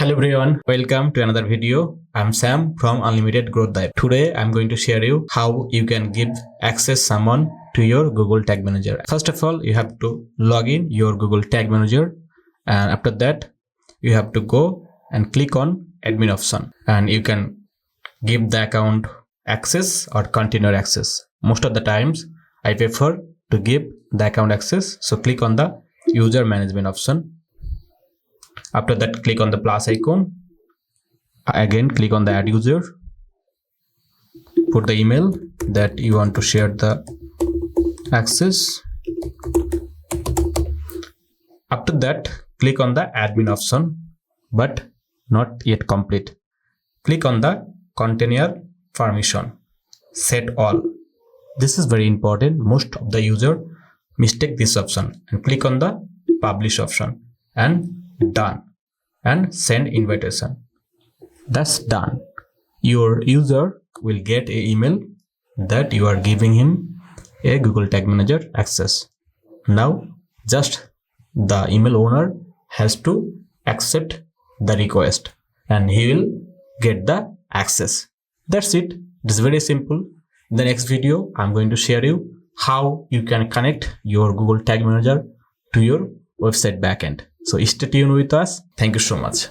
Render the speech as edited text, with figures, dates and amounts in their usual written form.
Hello everyone, welcome to another video. I'm Sam from Unlimited Growth Dive. Today I'm going to share you how you can give access someone to your Google Tag Manager. First of all, you have to log in your Google Tag Manager, and after that you have to go and click on admin option, and you can give the account access or container access. Most of the times I prefer to give the account access, so click on the user management option. After that, click on the plus icon. Again, click on the add user. Put the email that you want to share the access. After that, click on the admin option, but not yet complete. Click on the container permission. Set all. This is very important. Most of the user mistake this option, and click on the publish option and done, and send invitation. That's done. Your user will get an email that you are giving him a Google Tag Manager access. Now just the email owner has to accept the request and he will get the access. That's it. It's very simple. In the next video, I'm going to share you how you can connect your Google Tag Manager to your website backend. So stay tuned with us. Thank you so much.